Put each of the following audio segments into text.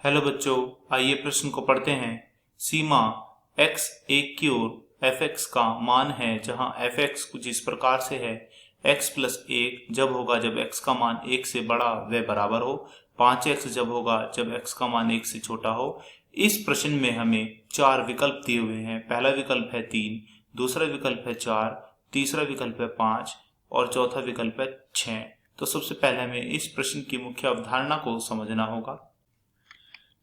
Hello बच्चों, आइए प्रश्न को पढ़ते हैं। सीमा x एक की ओर fx का मान है जहां fx कुछ इस प्रकार से है। x प्लस 1 जब होगा जब x का मान 1 से बड़ा व बराबर हो। 5x जब होगा जब x का मान 1 से छोटा हो। इस प्रश्न में हमें 4 विकल्प दिए हुए हैं। पहला विकल्प है 3, दूसरा विकल्प है 4, तीसरा विकल्प है 5 और चौथा विकल्प है 6। तो सबसे पहले हमें इस प्रश्न की मुख्य अवधारणा को समझना होगा।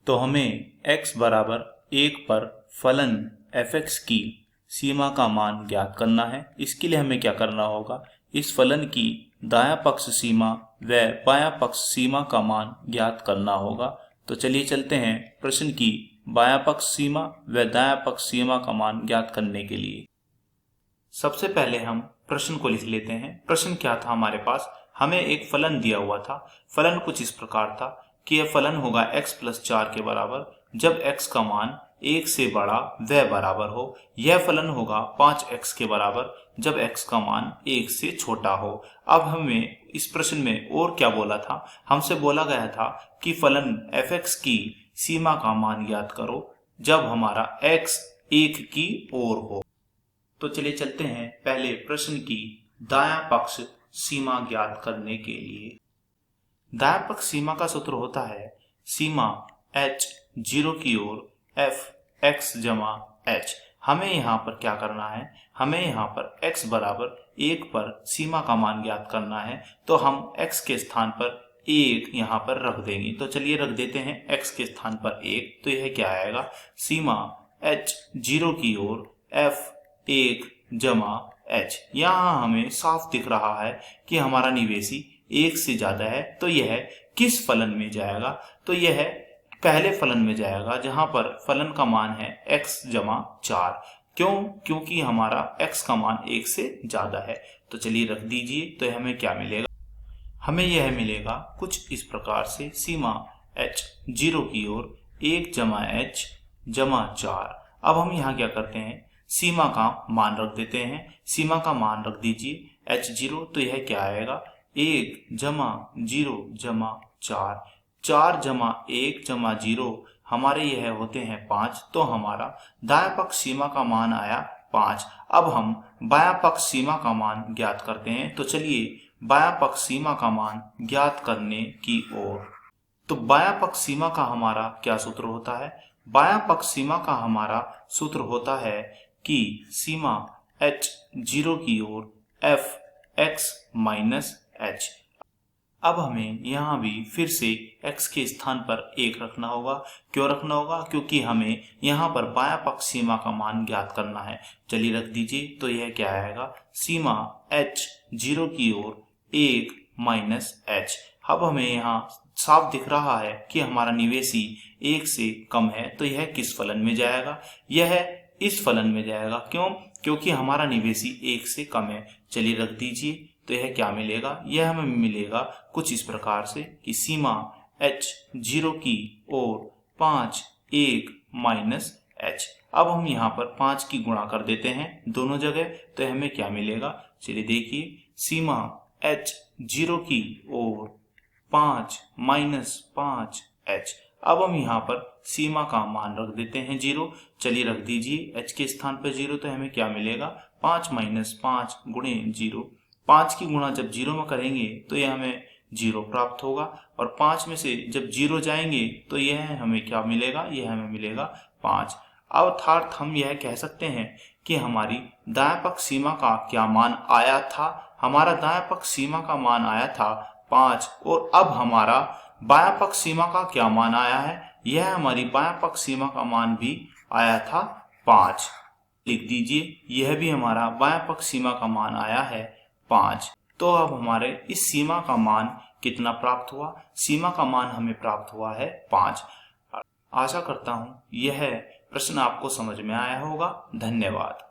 तो हमें x बराबर 1 पर फलन fx की सीमा का मान ज्ञात करना है। इसके लिए हमें क्या करना होगा, इस फलन की दायां पक्ष सीमा व बायां पक्ष सीमा का मान ज्ञात करना होगा। तो चलिए चलते हैं प्रश्न की बायां पक्ष सीमा व दायां पक्ष सीमा का मान ज्ञात करने के लिए। सबसे पहले हम प्रश्न को लिख लेते हैं। प्रश्न क्या था हमारे पास, हमें एक फलन दिया हुआ था। फलन कुछ इस प्रकार था कि यह फलन होगा x प्लस 4 के बराबर जब x का मान 1 से बड़ा व बराबर हो। यह फलन होगा 5x के बराबर जब x का मान 1 से छोटा हो। अब हमें इस प्रश्न में और क्या बोला था, हमसे बोला गया था कि फलन fx की सीमा का मान ज्ञात करो जब हमारा x 1 की ओर हो। तो चलिए चलते हैं पहले प्रश्न की दायां पक्ष सीमा ज्ञात करने के लिए। दायां पक्ष सीमा का सूत्र होता है सीमा h 0 की ओर f x जमा h। हमें यहाँ पर क्या करना है, हमें यहाँ पर x बराबर 1 पर सीमा का मान ज्ञात करना है। तो हम x के स्थान पर 1 यहाँ पर रख देंगे। तो चलिए रख देते हैं x के स्थान पर 1। तो यह क्या आएगा, सीमा h 0 की ओर f 1 जमा h। यहाँ हमें साफ दिख रहा है कि हमारा निवेशी 1 से ज्यादा है। तो यह किस फलन में जाएगा, तो यह पहले फलन में जाएगा जहां पर फलन का मान है x जमा 4। क्यों, क्योंकि हमारा x का मान 1 से ज्यादा है। तो चलिए रख दीजिए। तो हमें क्या मिलेगा, हमें यह मिलेगा कुछ इस प्रकार से सीमा h 0 की ओर 1 जमा h जमा 4। अब हम यहाँ क्या करते हैं, सीमा का मान रख देते हैं। सीमा का मान रख दीजिए h 0। तो यह क्या आएगा, 1 जमा 0 जमा 4। 4 जमा 1 जमा 0 हमारे यह होते हैं 5। तो हमारा दायां पक्ष सीमा का मान आया 5। अब हम बायां पक्ष सीमा का मान ज्ञात करते हैं। तो चलिए बायां पक्ष सीमा का मान ज्ञात करने की ओर। तो बायां पक्ष सीमा का हमारा क्या सूत्र होता है, बायां पक्ष सीमा का हमारा सूत्र होता है कि सीमा h 0 की ओर f x माइनस h। अब हमें यहाँ भी फिर से x के स्थान पर 1 रखना होगा। क्यों रखना होगा, क्योंकि हमें यहाँ पर बायां पक्ष सीमा का मान ज्ञात करना है। चलिए रख दीजिए। तो यह क्या आएगा, सीमा h 0 की ओर 1 माइनस h। अब हमें यहाँ साफ दिख रहा है कि हमारा निवेशी 1 से कम है। तो यह किस फलन में जाएगा, यह इस फलन में जाएगा। क्यों, क्योंकि हमारा निवेशी 1 से कम है। चलिए रख दीजिए। तो यह क्या मिलेगा, यह हमें मिलेगा कुछ इस प्रकार से कि सीमा h 0 की ओर 5 1 माइनस h। अब हम यहाँ पर 5 की गुणा कर देते हैं दोनों जगह। तो हमें क्या मिलेगा, चलिए देखिए, सीमा h 0 की ओर 5 माइनस 5 h। अब हम यहाँ पर सीमा का मान रख देते हैं 0। चलिए रख दीजिए h के स्थान पर 0। तो हमें क्या मिलेगा, 5 माइनस 5 गुणे 0। 5 की गुणा जब 0 में करेंगे तो यह हमें 0 प्राप्त होगा और 5 में से जब 0 जाएंगे तो यह हमें क्या मिलेगा, यह हमें मिलेगा 5। अब अर्थात हम यह कह सकते हैं कि हमारी दायां पक्ष सीमा का क्या मान आया था, हमारा दायां पक्ष सीमा का मान आया था 5। और अब हमारा बायां पक्ष सीमा का क्या मान आया है, यह हमारी बायां पक्ष सीमा का मान भी आया था 5। लिख दीजिए, यह भी हमारा बायां पक्ष सीमा का मान आया है 5। तो अब हमारे इस सीमा का मान कितना प्राप्त हुआ, सीमा का मान हमें प्राप्त हुआ है 5। आशा करता हूं यह प्रश्न आपको समझ में आया होगा। धन्यवाद।